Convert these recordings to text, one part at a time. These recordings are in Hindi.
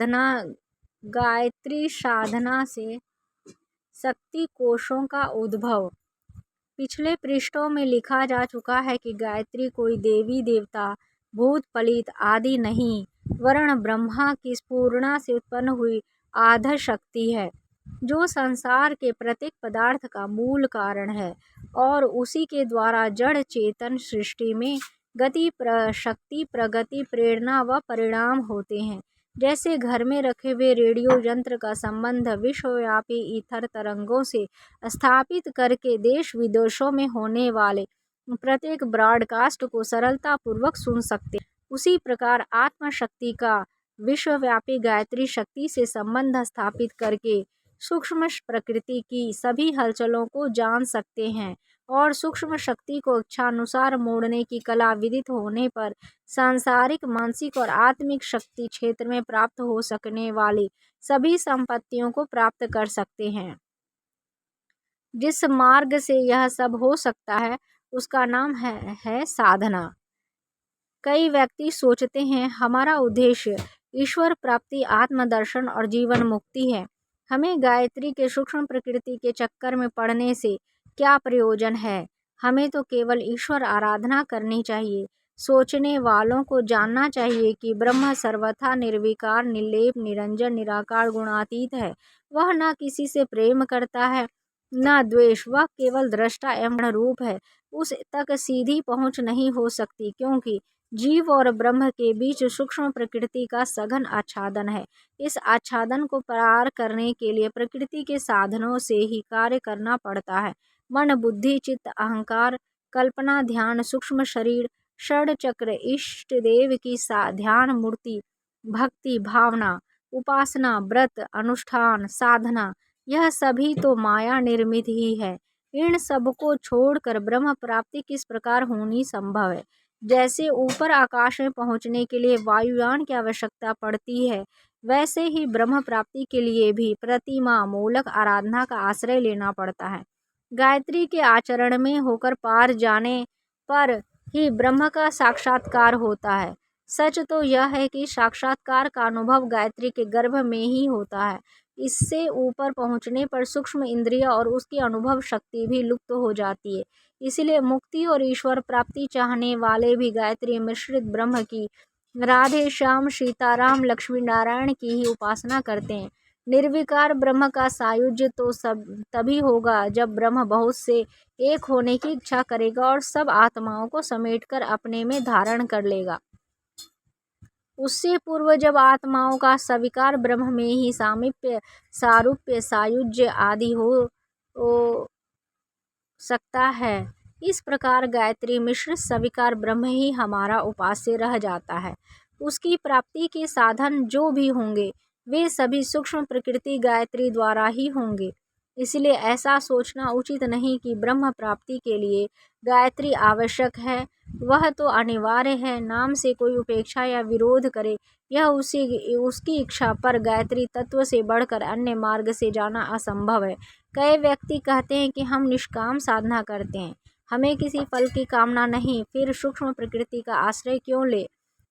साधना गायत्री साधना से शक्ति कोशों का उद्भव। पिछले पृष्ठों में लिखा जा चुका है कि गायत्री कोई देवी देवता, भूत पलित आदि नहीं, वरण ब्रह्मा की स्फुरणा से उत्पन्न हुई आधा शक्ति है, जो संसार के प्रत्येक पदार्थ का मूल कारण है और उसी के द्वारा जड़ चेतन सृष्टि में गति, शक्ति, प्रगति, प्रेरणा व परिणाम होते हैं। जैसे घर में रखे हुए रेडियो यंत्र का संबंध विश्वव्यापी ईथर तरंगों से स्थापित करके देश विदेशों में होने वाले प्रत्येक ब्रॉडकास्ट को सरलता पूर्वक सुन सकते, उसी प्रकार आत्मा शक्ति का विश्वव्यापी गायत्री शक्ति से संबंध स्थापित करके सूक्ष्म प्रकृति की सभी हलचलों को जान सकते हैं और सूक्ष्म शक्ति को इच्छानुसार मोड़ने की कला विदित होने पर सांसारिक, मानसिक और आत्मिक शक्ति क्षेत्र में प्राप्त हो सकने वाली सभी संपत्तियों को प्राप्त कर सकते हैं। जिस मार्ग से यह सब हो सकता है उसका नाम है साधना। कई व्यक्ति सोचते हैं हमारा उद्देश्य ईश्वर प्राप्ति, आत्मदर्शन और जीवन मुक्ति है, हमें गायत्री के सूक्ष्म प्रकृति के चक्कर में पड़ने से क्या प्रयोजन है, हमें तो केवल ईश्वर आराधना करनी चाहिए। सोचने वालों को जानना चाहिए कि ब्रह्म सर्वथा निर्विकार, निर्लेप, निरंजन, निराकार, गुणातीत है। वह न किसी से प्रेम करता है न द्वेष, वह केवल दृष्टा एवं रूप है। उस तक सीधी पहुंच नहीं हो सकती क्योंकि जीव और ब्रह्म के बीच सूक्ष्म प्रकृति का सघन आच्छादन है। इस आच्छादन को पार करने के लिए प्रकृति के साधनों से ही कार्य करना पड़ता है। मन, बुद्धि, चित्त, अहंकार, कल्पना, ध्यान, सूक्ष्म शरीर, षड चक्र, इष्ट देव की ध्यान मूर्ति, भक्ति, भावना, उपासना, व्रत, अनुष्ठान, साधना, यह सभी तो माया निर्मित ही है। इन सब को छोड़कर ब्रह्म प्राप्ति किस प्रकार होनी संभव है। जैसे ऊपर आकाश में पहुंचने के लिए वायुयान की आवश्यकता पड़ती है, वैसे ही ब्रह्म प्राप्ति के लिए भी प्रतिमा मूलक आराधना का आश्रय लेना पड़ता है। गायत्री के आचरण में होकर पार जाने पर ही ब्रह्म का साक्षात्कार होता है। सच तो यह है कि साक्षात्कार का अनुभव गायत्री के गर्भ में ही होता है। इससे ऊपर पहुंचने पर सूक्ष्म इंद्रिय और उसकी अनुभव शक्ति भी लुप्त हो जाती है। इसलिए मुक्ति और ईश्वर प्राप्ति चाहने वाले भी गायत्री मिश्रित ब्रह्म की, राधे श्याम, सीताराम, लक्ष्मी नारायण की ही उपासना करते हैं। निर्विकार ब्रह्म का सायुज्य तो तभी होगा जब ब्रह्म बहुत से एक होने की इच्छा करेगा और सब आत्माओं को समेटकर अपने में धारण कर लेगा। उससे पूर्व जब आत्माओं का सविकार ब्रह्म में ही सामीप्य, सारूप्य, सायुज्य आदि हो सकता है। इस प्रकार गायत्री मिश्रित सविकार ब्रह्म ही हमारा उपास्य रह जाता है। उसकी प्राप्ति के साधन जो भी होंगे वे सभी सूक्ष्म प्रकृति गायत्री द्वारा ही होंगे। इसलिए ऐसा सोचना उचित नहीं कि ब्रह्म प्राप्ति के लिए गायत्री आवश्यक है। वह तो अनिवार्य है, नाम से कोई उपेक्षा या विरोध करे यह उसकी इच्छा, पर गायत्री तत्व से बढ़कर अन्य मार्ग से जाना असंभव है। कई व्यक्ति कहते हैं कि हम निष्काम साधना करते हैं, हमें किसी फल की कामना नहीं, फिर सूक्ष्म प्रकृति का आश्रय क्यों ले।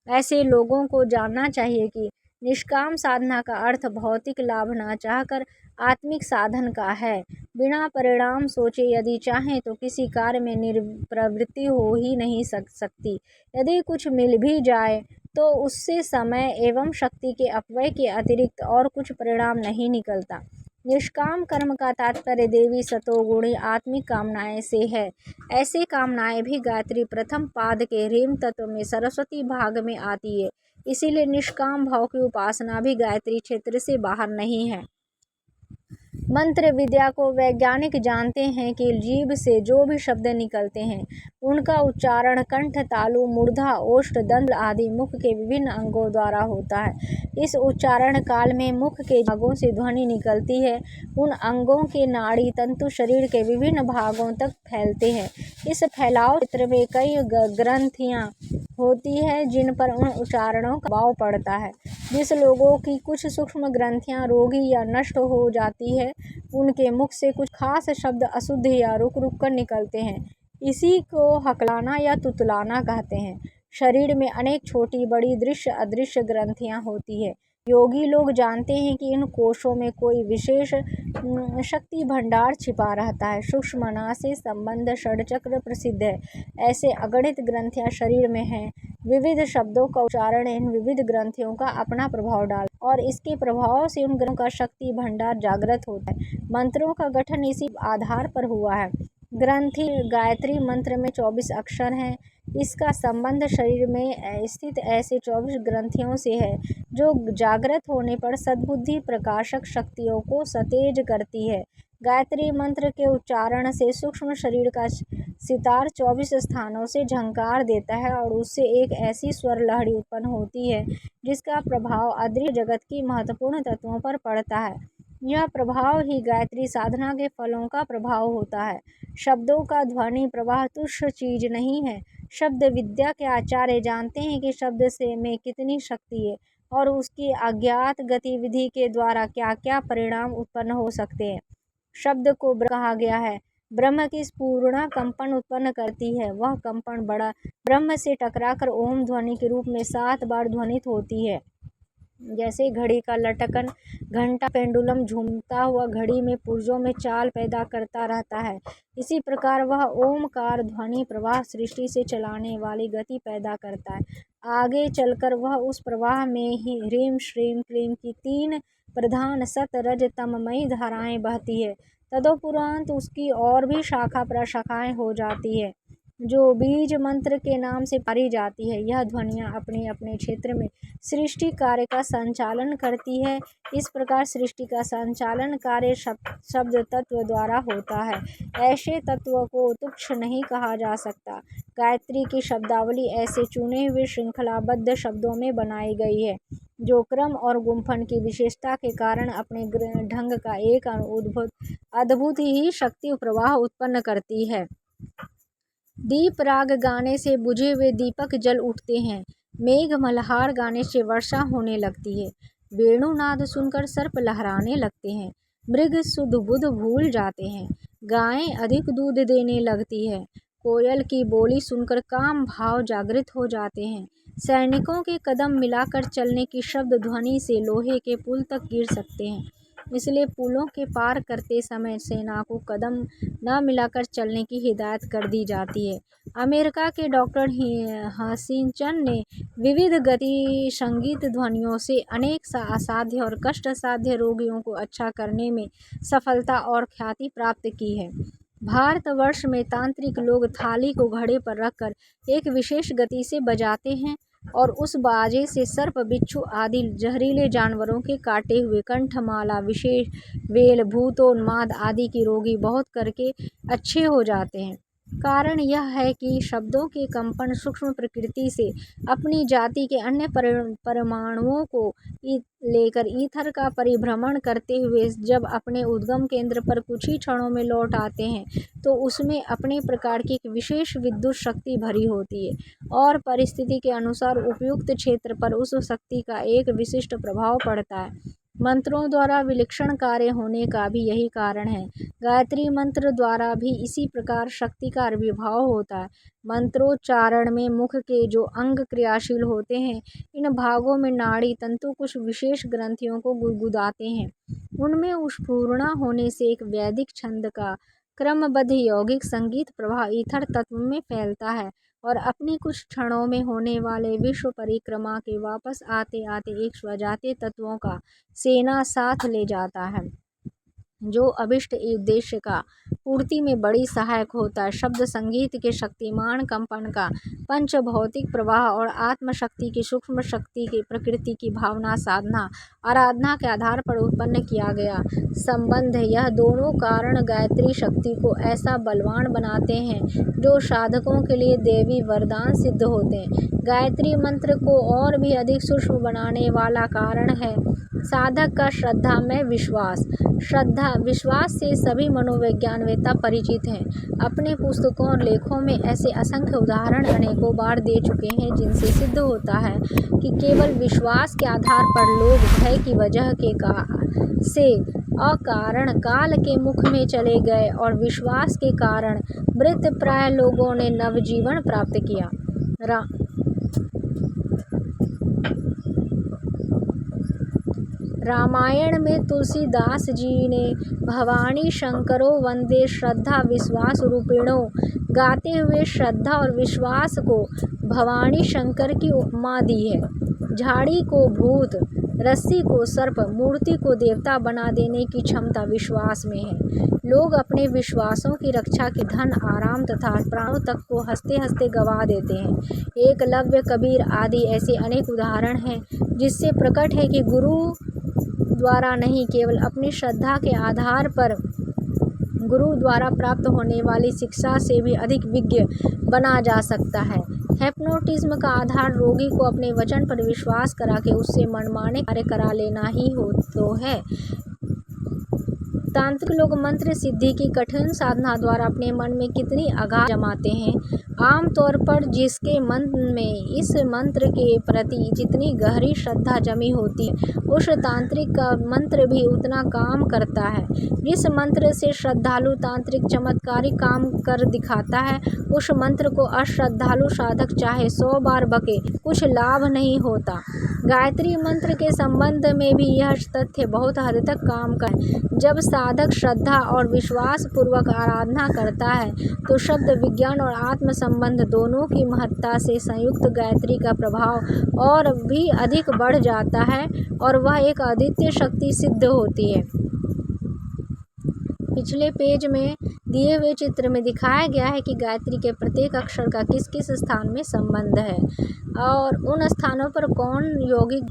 ऐसे लोगों को जानना चाहिए कि निष्काम साधना का अर्थ भौतिक लाभ न चाहकर आत्मिक साधन का है। बिना परिणाम सोचे यदि चाहें तो किसी कार्य में प्रवृत्ति हो ही नहीं सकती। यदि कुछ मिल भी जाए तो उससे समय एवं शक्ति के अपव्यय के अतिरिक्त और कुछ परिणाम नहीं निकलता। निष्काम कर्म का तात्पर्य देवी सतोगुणी आत्मिक कामनाएं से है। ऐसे कामनाएं भी गायत्री प्रथम पाद के ह्रीम तत्व में सरस्वती भाग में आती है। इसीलिए निष्काम भाव की उपासना भी गायत्री क्षेत्र से बाहर नहीं है। मंत्र विद्या को वैज्ञानिक जानते हैं कि जीभ से जो भी शब्द निकलते हैं उनका उच्चारण कंठ, तालु, मूर्धा, ओष्ठ, दंत आदि मुख के विभिन्न अंगों द्वारा होता है। इस उच्चारण काल में मुख के भागों से ध्वनि निकलती है। उन अंगों के नाड़ी तंतु शरीर के विभिन्न भागों तक फैलते हैं। इस फैलाव क्षेत्र में कई ग्रंथियां होती है जिन पर उन उच्चारणों का प्रभाव पड़ता है। जिस लोगों की कुछ सूक्ष्म ग्रंथियां रोगी या नष्ट हो जाती है उनके मुख से कुछ खास शब्द अशुद्ध या रुक रुक कर निकलते हैं। इसी को हकलाना या तुतलाना कहते हैं। शरीर में अनेक छोटी बड़ी दृश्य अदृश्य ग्रंथियां होती है। योगी लोग जानते हैं कि इन कोशों में कोई विशेष शक्ति भंडार छिपा रहता है। सूक्ष्म नास से संबंध षडचक्र प्रसिद्ध है। ऐसे अगणित ग्रंथियां शरीर में हैं। विविध शब्दों का उच्चारण इन विविध ग्रंथियों का अपना प्रभाव डाल और इसके प्रभाव से उन ग्रंथों का शक्ति भंडार जागृत होता है। मंत्रों का गठन इसी आधार पर हुआ है। ग्रंथि गायत्री मंत्र में 24 अक्षर हैं। इसका संबंध शरीर में स्थित ऐसे 24 ग्रंथियों से है जो जागृत होने पर सद्बुद्धि प्रकाशक शक्तियों को सतेज करती है। गायत्री मंत्र के उच्चारण से सूक्ष्म शरीर का सितार 24 स्थानों से झंकार देता है और उससे एक ऐसी स्वर लहरी उत्पन्न होती है जिसका प्रभाव अदृश्य जगत की महत्वपूर्ण तत्वों पर पड़ता है। यह प्रभाव ही गायत्री साधना के फलों का प्रभाव होता है। शब्दों का ध्वनि प्रवाह तुच्छ चीज नहीं है। शब्द विद्या के आचार्य जानते हैं कि शब्द से में कितनी शक्ति है और उसकी अज्ञात गतिविधि के द्वारा क्या क्या परिणाम उत्पन्न हो सकते हैं। शब्द को ब्रह्म कहा गया है। ब्रह्म की स्फुरणा कंपन उत्पन्न करती है। वह कंपन बड़ा ब्रह्म से टकराकर ओम ध्वनि के रूप में 7 बार ध्वनित होती है। जैसे घड़ी का लटकन घंटा पेंडुलम झूमता हुआ घड़ी में पुर्जों में चाल पैदा करता रहता है, इसी प्रकार वह ओमकार ध्वनि प्रवाह सृष्टि से चलाने वाली गति पैदा करता है। आगे चलकर वह उस प्रवाह में ही ह्रीम श्रीम क्लीम की 3 प्रधान सत रज तममयी धाराएं बहती है। तदोपरांत उसकी और भी शाखा प्रशाखाएं हो जाती है जो बीज मंत्र के नाम से पारी जाती है। यह ध्वनियाँ अपने अपने क्षेत्र में सृष्टि कार्य का संचालन करती है। इस प्रकार सृष्टि का संचालन कार्य शब्द तत्व द्वारा होता है। ऐसे तत्व को तुच्छ नहीं कहा जा सकता। गायत्री की शब्दावली ऐसे चुने हुए श्रृंखलाबद्ध शब्दों में बनाई गई है जो क्रम और गुंफन की विशेषता के कारण अपने ढंग का एक अद्भुत ही शक्ति प्रवाह उत्पन्न करती है। दीप राग गाने से बुझे हुए दीपक जल उठते हैं। मेघ मल्हार गाने से वर्षा होने लगती है। वेणुनाद सुनकर सर्प लहराने लगते हैं। मृग सुध बुध भूल जाते हैं। गायें अधिक दूध देने लगती है। कोयल की बोली सुनकर काम भाव जागृत हो जाते हैं। सैनिकों के कदम मिलाकर चलने की शब्द ध्वनि से लोहे के पुल तक गिर सकते हैं। इसलिए पुलों के पार करते समय सेना को कदम न मिलाकर चलने की हिदायत कर दी जाती है। अमेरिका के डॉक्टर हचिंसन ने विविध गति संगीत ध्वनियों से अनेक असाध्य और कष्ट साध्य रोगियों को अच्छा करने में सफलता और ख्याति प्राप्त की है। भारतवर्ष में तांत्रिक लोग थाली को घड़े पर रखकर एक विशेष गति से बजाते हैं और उस बाजे से सर्प बिच्छू आदि जहरीले जानवरों के काटे हुए कंठमाला विशेष वेल भूतोन्माद आदि की रोगी बहुत करके अच्छे हो जाते हैं। कारण यह है कि शब्दों के कंपन सूक्ष्म प्रकृति से अपनी जाति के अन्य परमाणुओं को लेकर ईथर का परिभ्रमण करते हुए जब अपने उद्गम केंद्र पर कुछ ही क्षणों में लौट आते हैं तो उसमें अपने प्रकार की एक विशेष विद्युत शक्ति भरी होती है और परिस्थिति के अनुसार उपयुक्त क्षेत्र पर उस शक्ति का एक विशिष्ट प्रभाव पड़ता है। मंत्रों द्वारा विलक्षण कार्य होने का भी यही कारण है। गायत्री मंत्र द्वारा भी इसी प्रकार शक्ति का आविर्भाव होता है। मंत्रोच्चारण में मुख के जो अंग क्रियाशील होते हैं, इन भागों में नाड़ी तंतु कुछ विशेष ग्रंथियों को गुदगुदाते हैं। उनमें स्फुरणा होने से एक वैदिक छंद का क्रमबद्ध यौगिक संगीत प्रवाह ईथर तत्व में फैलता है और अपनी कुछ क्षणों में होने वाले विश्व परिक्रमा के वापस आते आते एक स्वजातीय तत्वों का सेना साथ ले जाता है जो अभिष्ट उद्देश्य का पूर्ति में बड़ी सहायक होता है। शब्द संगीत के शक्तिमान कंपन का पंच भौतिक प्रवाह और आत्मशक्ति की सूक्ष्म शक्ति की प्रकृति की भावना साधना आराधना के आधार पर उत्पन्न किया गया संबंध है। यह दोनों कारण गायत्री शक्ति को ऐसा बलवान बनाते हैं जो साधकों के लिए देवी वरदान सिद्ध होते हैं। गायत्री मंत्र को और भी अधिक सूक्ष्म बनाने वाला कारण है साधक का श्रद्धा में विश्वास। श्रद्धा विश्वास से सभी मनोविज्ञानवेत्ता परिचित हैं। अपने पुस्तकों और लेखों में ऐसे असंख्य उदाहरण अनेकों बार दे चुके हैं जिनसे सिद्ध होता है कि केवल विश्वास के आधार पर लोग भय की वजह से अकारण काल के मुख में चले गए और विश्वास के कारण मृतप्राय लोगों ने नवजीवन प्राप्त किया। रामायण में तुलसीदास जी ने भवानी शंकरो वंदे श्रद्धा विश्वास रूपिणो गाते हुए श्रद्धा और विश्वास को भवानी शंकर की उपमा दी है। झाड़ी को भूत, रस्सी को सर्प, मूर्ति को देवता बना देने की क्षमता विश्वास में है। लोग अपने विश्वासों की रक्षा के धन, आराम तथा प्राणों तक को हंसते हंसते गंवा देते हैं। एकलव्य, कबीर आदि ऐसे अनेक उदाहरण हैं जिससे प्रकट है कि गुरु द्वारा नहीं, केवल अपनी श्रद्धा के आधार पर गुरु द्वारा प्राप्त होने वाली शिक्षा से भी अधिक विज्ञ बना जा सकता है। हिप्नोटिज्म का आधार रोगी को अपने वचन पर विश्वास करा के उससे मनमाने कार्य करा लेना ही हो तो है। तांत्रिक लोग मंत्र सिद्धि की कठिन साधना द्वारा अपने मन में कितनी आगाह जमाते हैं। आमतौर पर जिसके मन में इस मंत्र के प्रति जितनी गहरी श्रद्धा जमी होती है, उस तांत्रिक का मंत्र भी उतना काम करता है। जिस मंत्र से श्रद्धालु तांत्रिक चमत्कारिक काम कर दिखाता है, उस मंत्र को अश्रद्धालु साधक चाहे 100 बार बके, कुछ लाभ नहीं होता। गायत्री मंत्र के संबंध में भी यह तथ्य बहुत हद तक काम का है। जब साधक श्रद्धा और विश्वास पूर्वक आराधना करता है तो शब्द विज्ञान और आत्म संबंध दोनों की महत्ता से संयुक्त गायत्री का प्रभाव और भी अधिक बढ़ जाता है और वह एक अद्वितीय शक्ति सिद्ध होती है। पिछले पेज में दिए हुए चित्र में दिखाया गया है कि गायत्री के प्रत्येक अक्षर का किस किस स्थान में संबंध है और उन स्थानों पर कौन यौगिक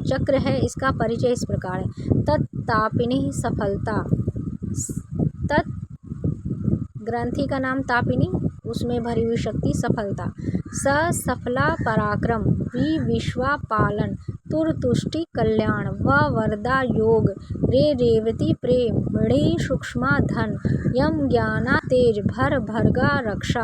चक्र है। इसका परिचय इस प्रकार है। तत्तापिनी सफलता, तत् ग्रंथि का नाम तापिनी, उसमें भरी हुई शक्ति सफलता। स सफला पराक्रम, वि विश्वा पालन, तुर तुष्टि कल्याण, व वरदा योग, रे रेवती प्रेम, ऋ सूक्ष्मा धन, यम ज्ञाना तेज, भर भर्गा रक्षा,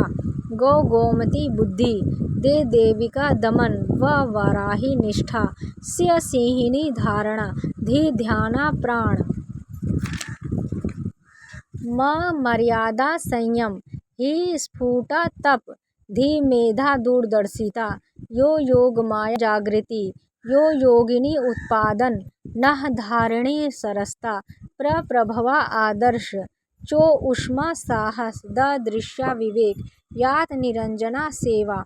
गौ गोमती बुद्धि, दे देविका दमन, व वराही निष्ठा, स्य सिंहिनी धारणा, धी ध्याना प्राण, म मर्यादा संयम, ही स्फुटा तप, धी मेधा दूरदर्शिता, यो योग माया जागृति, यो योगिनी उत्पादन, नः धारिणी सरसता, प्रप्रभवा आदर्श, चो उष्मा साहस, द दृश्या विवेक, यात निरंजना सेवा।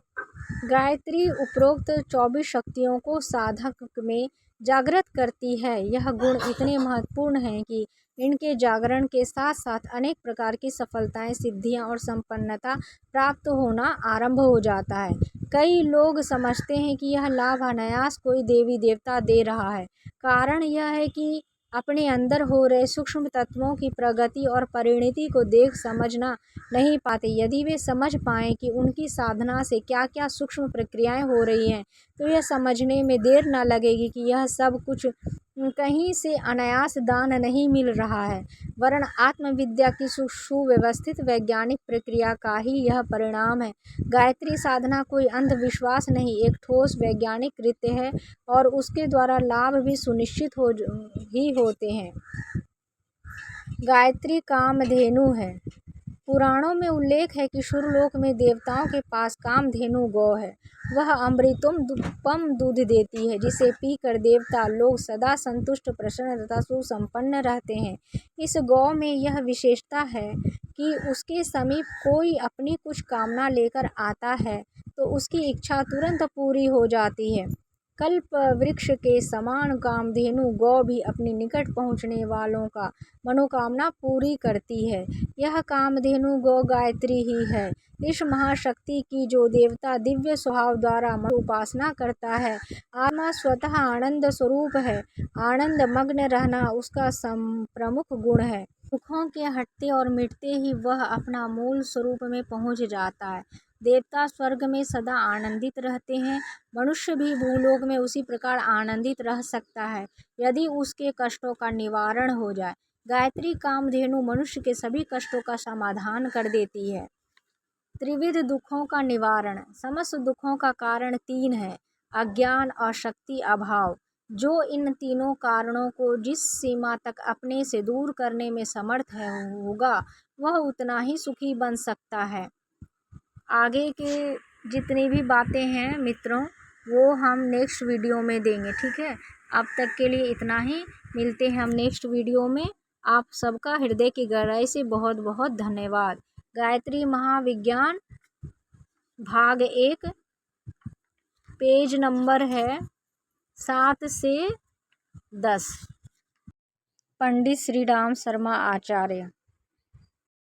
गायत्री उपरोक्त 24 शक्तियों को साधक में जागृत करती है। यह गुण इतने महत्वपूर्ण हैं कि इनके जागरण के साथ साथ अनेक प्रकार की सफलताएं, सिद्धियां और संपन्नता प्राप्त होना आरंभ हो जाता है। कई लोग समझते हैं कि यह लाभ अनायास कोई देवी देवता दे रहा है। कारण यह है कि अपने अंदर हो रहे सूक्ष्म तत्वों की प्रगति और परिणति को देख समझना नहीं पाते। यदि वे समझ पाएं कि उनकी साधना से क्या क्या सूक्ष्म प्रक्रियाएं हो रही हैं, तो यह समझने में देर न लगेगी कि यह सब कुछ कहीं से अनायास दान नहीं मिल रहा है, वरन आत्मविद्या की सुव्यवस्थित वैज्ञानिक प्रक्रिया का ही यह परिणाम है। गायत्री साधना कोई अंधविश्वास नहीं, एक ठोस वैज्ञानिक कृत्य है और उसके द्वारा लाभ भी सुनिश्चित ही होते हैं। गायत्री कामधेनु है। पुराणों में उल्लेख है कि सुरलोक में देवताओं के पास कामधेनु गौ है। वह अमृतोपम दूध देती है, जिसे पीकर देवता लोग सदा संतुष्ट, प्रसन्न तथा सुसंपन्न रहते हैं। इस गौ में यह विशेषता है कि उसके समीप कोई अपनी कुछ कामना लेकर आता है तो उसकी इच्छा तुरंत पूरी हो जाती है। कल्प वृक्ष के समान कामधेनु गौ भी अपने निकट पहुँचने वालों का मनोकामना पूरी करती है। यह कामधेनु गौ गायत्री ही है। इस महाशक्ति की जो देवता दिव्य स्वभाव द्वारा उपासना करता है, आत्मा स्वतः आनंद स्वरूप है। आनंद मग्न रहना उसका प्रमुख गुण है। दुखों के हटते और मिटते ही वह अपना मूल स्वरूप में पहुँच जाता है। देवता स्वर्ग में सदा आनंदित रहते हैं। मनुष्य भी भूलोक में उसी प्रकार आनंदित रह सकता है यदि उसके कष्टों का निवारण हो जाए। गायत्री कामधेनु मनुष्य के सभी कष्टों का समाधान कर देती है। त्रिविध दुखों का निवारण। समस्त दुखों का कारण 3 है: अज्ञान, अशक्ति, अभाव। जो इन तीनों कारणों को जिस सीमा तक अपने से दूर करने में समर्थ होगा, वह उतना ही सुखी बन सकता है। आगे के जितनी भी बातें हैं मित्रों, वो हम नेक्स्ट वीडियो में देंगे, ठीक है। अब तक के लिए इतना ही। मिलते हैं हम नेक्स्ट वीडियो में। आप सबका हृदय की गहराई से बहुत बहुत धन्यवाद। गायत्री महाविज्ञान भाग 1, पेज नंबर है 7 से 10। पंडित श्री राम शर्मा आचार्य।